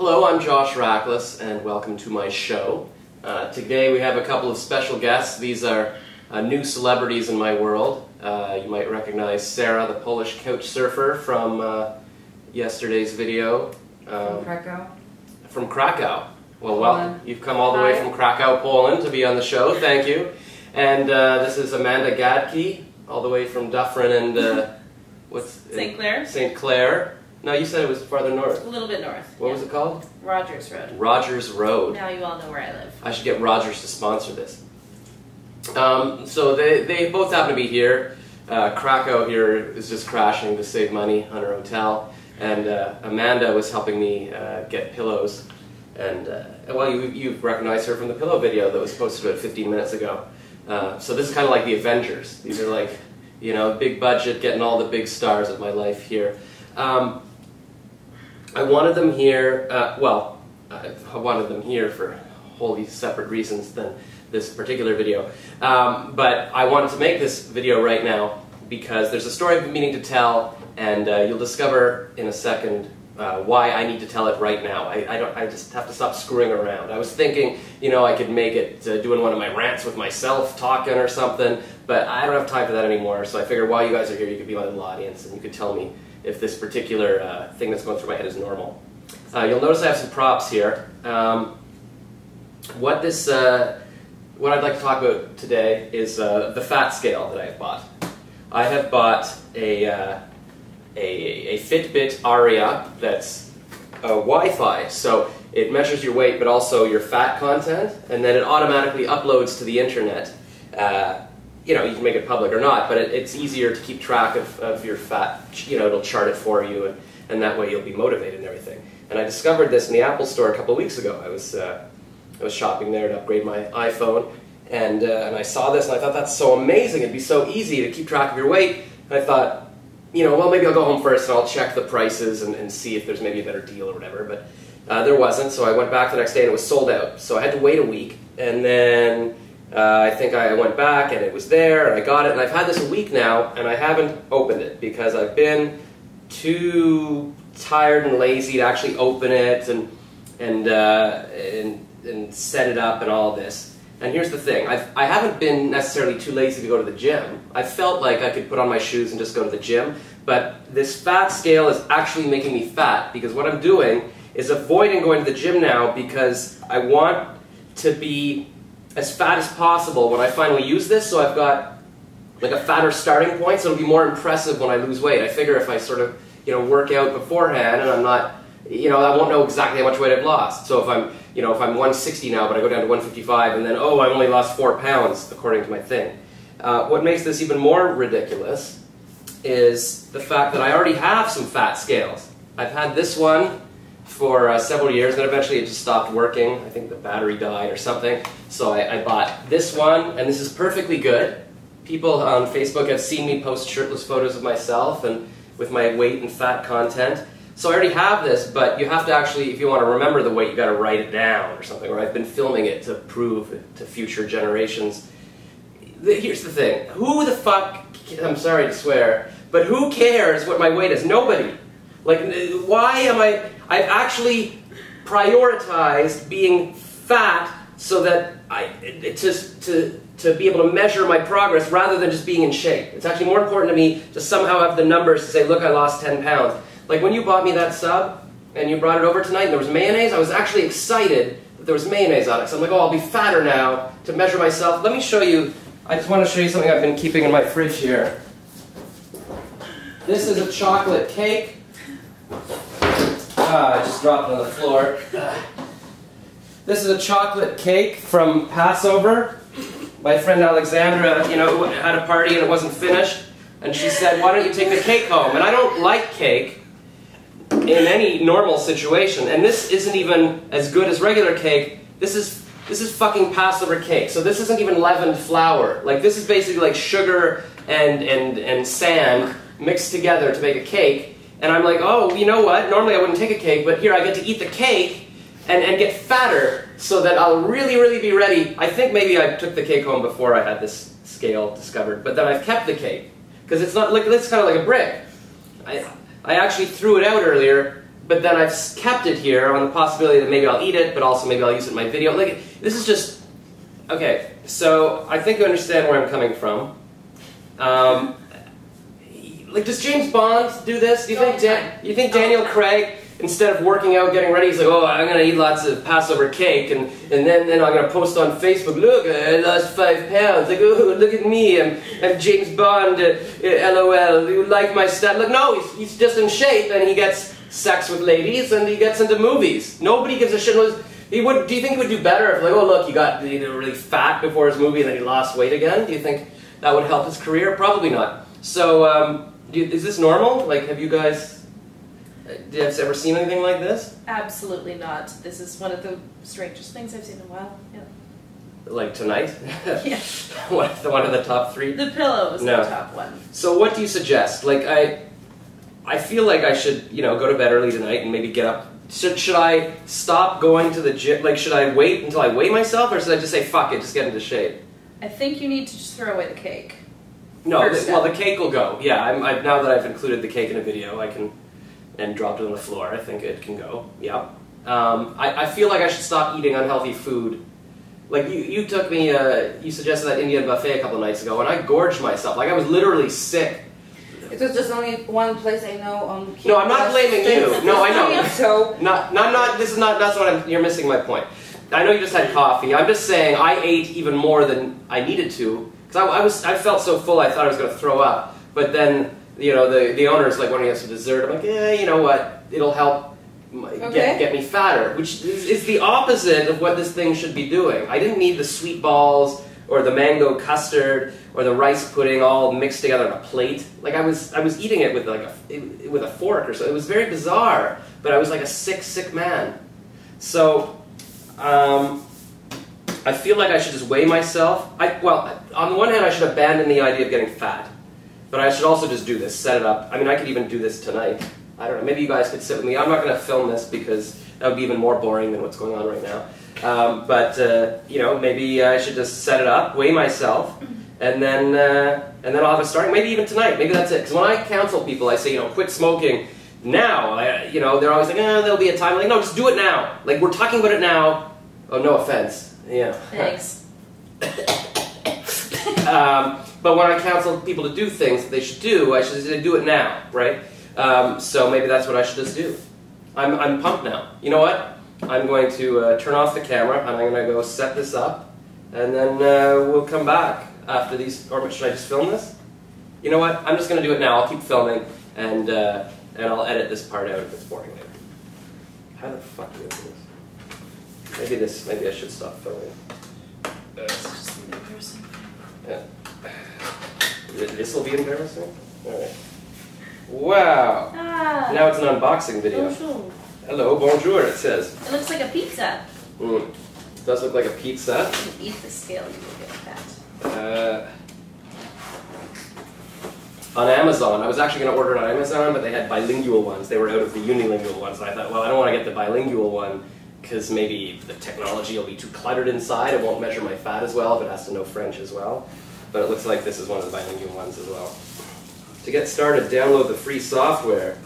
Hello, I'm Josh Rackless, and welcome to my show. Today we have a couple of special guests. These are new celebrities in my world. You might recognize Sarah, the Polish couch surfer, from yesterday's video. From Krakow. From Krakow. Well, you've come all the way from Krakow, Poland, to be on the show. Thank you. And this is Amanda Gadke, all the way from Dufferin and what's St. Clair. St. Clair. No, you said it was farther north. A little bit north. What was it called? Rogers Road. Rogers Road. Now you all know where I live. I should get Rogers to sponsor this. So they both happen to be here. Krakow here is just crashing to save money on her hotel, and Amanda was helping me get pillows. And well, you've recognized her from the pillow video that was posted about 15 minutes ago. So this is kind of like the Avengers. These are like, you know, big budget, getting all the big stars of my life here. I wanted them here, I wanted them here for wholly separate reasons than this particular video. But I wanted to make this video right now because there's a story I've been meaning to tell, and you'll discover in a second why I need to tell it right now. I just have to stop screwing around. I was thinking, you know, I could make it doing one of my rants with myself, talking or something, but I don't have time for that anymore, so I figured while you guys are here, you could be my little audience, and you could tell me if this particular thing that's going through my head is normal. You'll notice I have some props here. What I'd like to talk about today is the fat scale that I have bought. I have bought a Fitbit Aria that's Wi-Fi, so it measures your weight but also your fat content, and then it automatically uploads to the internet. You know, you can make it public or not, but it's easier to keep track of your fat. You know, it'll chart it for you, and that way you'll be motivated and everything. And I discovered this in the Apple Store a couple of weeks ago. I was shopping there to upgrade my iPhone, and I saw this, and I thought, that's so amazing. It'd be so easy to keep track of your weight. And I thought, you know, well, maybe I'll go home first and I'll check the prices and see if there's maybe a better deal or whatever. But there wasn't, so I went back the next day and it was sold out. So I had to wait a week, and then I think I went back and it was there, and I got it, and I've had this a week now, and I haven't opened it because I've been too tired and lazy to actually open it and set it up and all this. And here's the thing, I haven't been necessarily too lazy to go to the gym. I felt like I could put on my shoes and just go to the gym, but this fat scale is actually making me fat because what I'm doing is avoiding going to the gym now because I want to be as fat as possible when I finally use this, so I've got like a fatter starting point, so it'll be more impressive when I lose weight. I figure if I sort of, you know, work out beforehand and I'm not, you know, I won't know exactly how much weight I've lost. So if I'm, you know, if I'm 160 now, but I go down to 155, and then, oh, I've only lost 4 pounds, according to my thing. What makes this even more ridiculous is the fact that I already have some fat scales. I've had this one for several years, and then eventually it just stopped working. I think the battery died or something. So I bought this one, and this is perfectly good. People on Facebook have seen me post shirtless photos of myself and with my weight and fat content. So I already have this, but you have to actually, if you want to remember the weight, you got to write it down or something, or I've been filming it to prove to future generations. Here's the thing, who the fuck, I'm sorry to swear, but who cares what my weight is? Nobody. Like, why am I've actually prioritized being fat so that to be able to measure my progress rather than just being in shape. It's actually more important to me to somehow have the numbers to say, look, I lost 10 pounds. Like when you bought me that sub and you brought it over tonight and there was mayonnaise, I was actually excited that there was mayonnaise on it. So I'm like, oh, I'll be fatter now to measure myself. Let me show you, I just want to show you something I've been keeping in my fridge here. This is a chocolate cake. I just dropped it on the floor. This is a chocolate cake from Passover. My friend Alexandra, you know, had a party and it wasn't finished, and she said, why don't you take the cake home? And I don't like cake in any normal situation, and this isn't even as good as regular cake. This is fucking Passover cake. So this isn't even leavened flour. Like, this is basically like sugar and sand mixed together to make a cake. And I'm like, oh, you know what? Normally I wouldn't take a cake, but here I get to eat the cake and get fatter so that I'll really, really be ready. I think maybe I took the cake home before I had this scale discovered, but then I've kept the cake because it's not like, it's kind of like a brick. I actually threw it out earlier but then I've kept it here on the possibility that maybe I'll eat it, but also maybe I'll use it in my video. Like, this is just, okay, so I think you understand where I'm coming from. Like, does James Bond do this? Do you think Daniel Craig, instead of working out, getting ready, he's like, oh, I'm going to eat lots of Passover cake, and then I'm going to post on Facebook, look, I lost 5 pounds. Like, oh, look at me, I'm James Bond, LOL, you like my stat? Look, no, he's just in shape, and he gets sex with ladies, and he gets into movies. Nobody gives a shit. Do you think he would do better if, like, oh, look, he got really fat before his movie, and then he lost weight again? Do you think that would help his career? Probably not. So, is this normal? Like, have you guys ever seen anything like this? Absolutely not. This is one of the strangest things I've seen in a while. Yeah. Like tonight? Yeah. One of the top 3? The pillow was the top one. So what do you suggest? Like, I feel like I should, go to bed early tonight and maybe get up. Should I stop going to the gym? Like, should I wait until I weigh myself, or should I just say, fuck it, just get into shape? I think you need to just throw away the cake. No, well, the cake will go. Yeah, now that I've included the cake in a video, I can, and dropped it on the floor, I think it can go. Yeah. I feel like I should stop eating unhealthy food. Like, you took me, you suggested that Indian buffet a couple nights ago, and I gorged myself. Like, I was literally sick. It was just only one place I know on. No, I'm not blaming you. No, I know. So You're missing my point. I know you just had coffee. I'm just saying I ate even more than I needed to. Because I felt so full I thought I was going to throw up. But then, the owner's like, wanting us to dessert. I'm like, yeah, you know what? It'll help get me fatter. Which is the opposite of what this thing should be doing. I didn't need the sweet balls, or the mango custard, or the rice pudding all mixed together on a plate. Like, I was eating it with with a fork or so. It was very bizarre. But I was like a sick man. So, I feel like I should just weigh myself. Well, on the one hand, I should abandon the idea of getting fat. But I should also just do this, set it up. I mean, I could even do this tonight. I don't know, maybe you guys could sit with me. I'm not going to film this because that would be even more boring than what's going on right now. Maybe I should just set it up, weigh myself, and then I'll have a starting. Maybe even tonight. Maybe that's it. Because when I counsel people, I say, quit smoking now. They're always like, there'll be a time. I'm like, no, just do it now. Like, we're talking about it now. Oh, no offense. Yeah. Thanks. But when I counsel people to do things that they should do, I should say, do it now, right? So maybe that's what I should just do. I'm pumped now. You know what? I'm going to turn off the camera, and I'm going to go set this up, and then we'll come back after these. Or should I just film this? You know what? I'm just going to do it now. I'll keep filming, and I'll edit this part out if it's boring later. How the fuck do I do this? Maybe I should stop filming. It's just embarrassing. Yeah. This will be embarrassing? Alright. Wow! Ah. Now it's an unboxing video. Bonjour. Hello, bonjour, it says. It looks like a pizza. It does look like a pizza. If you eat the scale, you will get fat. On Amazon. I was actually going to order it on Amazon, but they had bilingual ones. They were out of the unilingual ones. And I thought, well, I don't want to get the bilingual one because maybe the technology will be too cluttered inside. It won't measure my fat as well if it has to know French as well. But it looks like this is one of the bilingual ones as well. To get started, download the free software.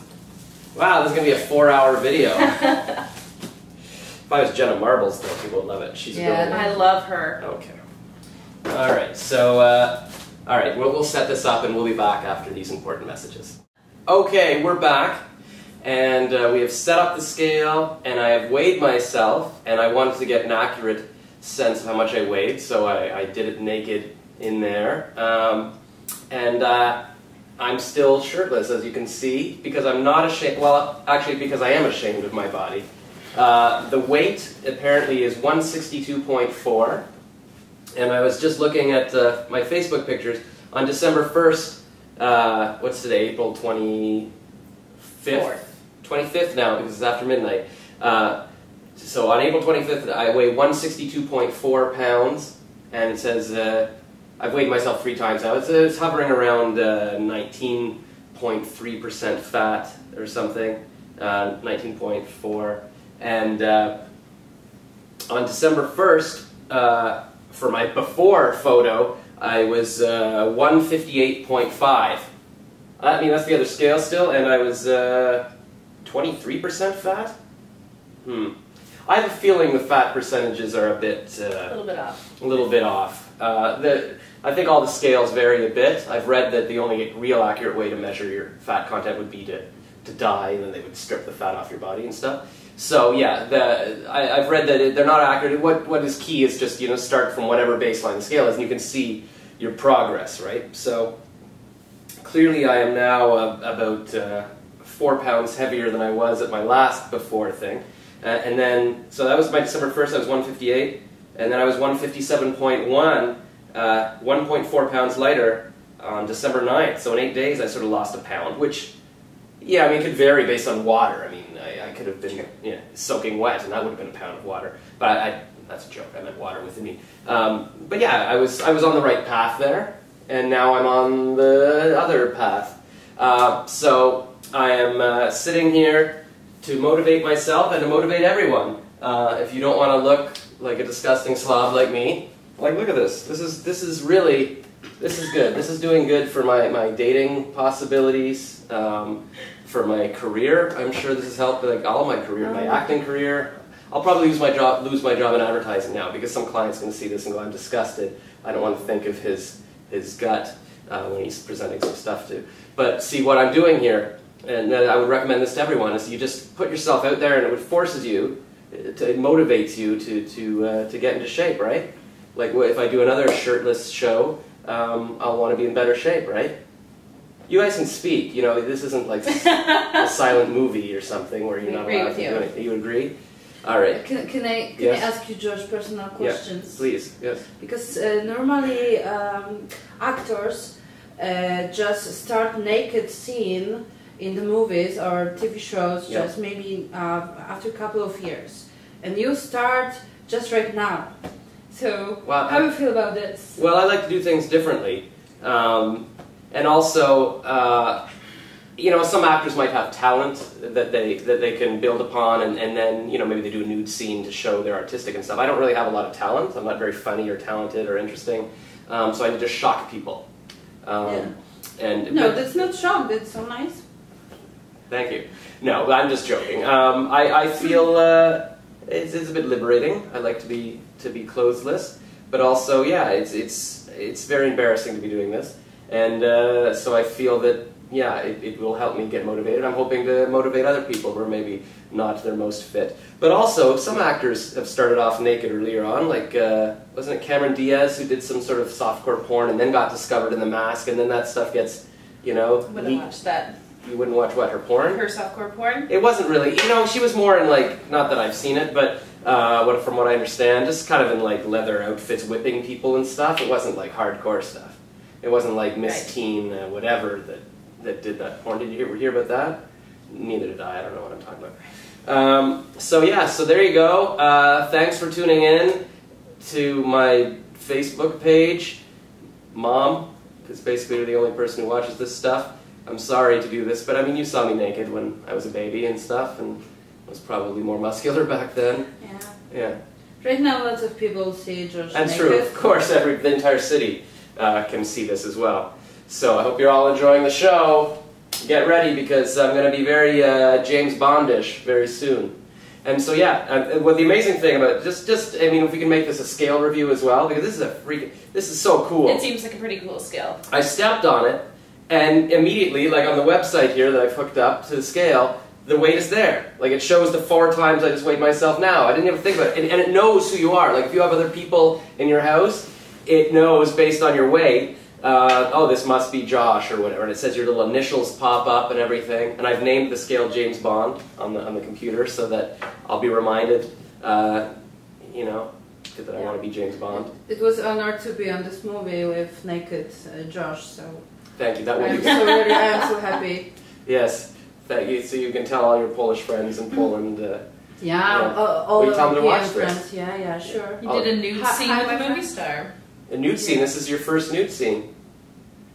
Wow, this is going to be a 4-hour video. If I was Jenna Marbles, though, people would love it. She's a good one. I love her. Okay. All right, so, all right, we'll set this up and we'll be back after these important messages. Okay, we're back. And we have set up the scale, and I have weighed myself, and I wanted to get an accurate sense of how much I weighed, so I did it naked in there. I'm still shirtless, as you can see, because I'm not ashamed, well, actually because I am ashamed of my body. The weight apparently is 162.4, and I was just looking at my Facebook pictures. On December 1st, what's today, April 25th? 25th now, because it's after midnight. So on April 25th, I weigh 162.4 pounds, and it says I've weighed myself 3 times now. It's hovering around 19.3% fat or something, 19.4. And on December 1st, for my before photo, I was 158.5. I mean, that's the other scale still, and I was 23% fat? I have a feeling the fat percentages are a little bit off. A little bit off. I think all the scales vary a bit. I've read that the only real accurate way to measure your fat content would be to die, and then they would strip the fat off your body and stuff. So yeah, I've read that they're not accurate. What is key is just, start from whatever baseline the scale is, and you can see your progress, right? So clearly I am now about 4 pounds heavier than I was at my last before thing. And then, so that was by December 1st, I was 158, and then I was 157.1, 1.4 pounds lighter on December 9th. So in 8 days I sort of lost a pound, which, yeah, I mean, it could vary based on water. I mean, I could have been soaking wet, and that would have been a pound of water. But that's a joke, I meant water within me. But yeah, I was on the right path there, and now I'm on the other path. So I am sitting here to motivate myself and to motivate everyone. If you don't want to look like a disgusting slob like me, like, look at this. This is good. This is doing good for my dating possibilities, for my career. I'm sure this has helped like all my career, my acting career. I'll probably lose my job in advertising now, because some client's going to see this and go, I'm disgusted. I don't want to think of his gut when he's presenting some stuff to. But see, what I'm doing here, and I would recommend this to everyone, is you just put yourself out there, and it forces you, it motivates you to get into shape, right? Like if I do another shirtless show, I'll want to be in better shape, right? You guys can speak. This isn't like a silent movie or something where you're not allowed to do anything. You agree? All right. Can I ask you, Josh, personal questions? Yeah, please. Yes. Because normally actors just start naked scene in the movies or TV shows just maybe after a couple of years, and you start just right now. So how do you feel about this? Well, I like to do things differently, and also, some actors might have talent that they can build upon, and then maybe they do a nude scene to show they're artistic and stuff. I don't really have a lot of talent. I'm not very funny or talented or interesting, so I need to shock people. That's not shock. That's so nice. Thank you. No, I'm just joking. I feel it's a bit liberating. I like to be clothesless, but also, it's very embarrassing to be doing this, and so I feel that it will help me get motivated. I'm hoping to motivate other people who are maybe not their most fit. But also, some actors have started off naked earlier on, like wasn't it Cameron Diaz who did some sort of softcore porn and then got discovered in The Mask, and then that stuff gets Wouldn't watch that. You wouldn't watch what, her porn? Her softcore porn? It wasn't really, she was more in like, not that I've seen it, but from what I understand, just kind of in like leather outfits whipping people and stuff. It wasn't like hardcore stuff. It wasn't like Miss Teen whatever that did that porn. Did you hear about that? Neither did I don't know what I'm talking about. So there you go. Thanks for tuning in to my Facebook page, Mom, because basically you're the only person who watches this stuff. I'm sorry to do this, but I mean, you saw me naked when I was a baby and stuff, and I was probably more muscular back then. Yeah. Right now, lots of people see Josh That's naked. true. Of course, the entire city can see this as well. So I hope you're all enjoying the show. Get ready, because I'm going to be very James Bondish very soon. And so well, the amazing thing about it, I mean, if we can make this a scale review as well, because this is so cool. It seems like a pretty cool scale. I stepped on it, and immediately, like on the website here that I've hooked up to the scale, the weight is there. Like it shows the 4 times I just weighed myself now. I didn't even think about it. And it knows who you are. Like if you have other people in your house, it knows based on your weight, oh, this must be Josh or whatever. And it says your little initials pop up and everything. And I've named the scale James Bond on the computer so that I'll be reminded, that I want to be James Bond. It was an honor to be on this movie with naked Josh, so... Thank you. That I am so happy. Yes. Thank you. So you can tell all your Polish friends in Poland. All you tell them to watch friends. this. Yeah, sure. You did a nude scene with a movie star. A nude scene. This is your first nude scene.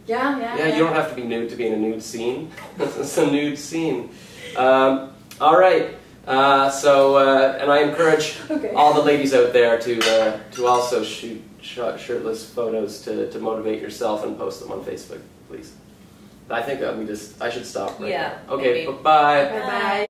Yeah. You don't have to be nude to be in a nude scene. This is a nude scene. All right. And I encourage all the ladies out there to also shoot shirtless photos to motivate yourself and post them on Facebook, please. I think I should stop right now. Okay, bye-bye. Bye-bye.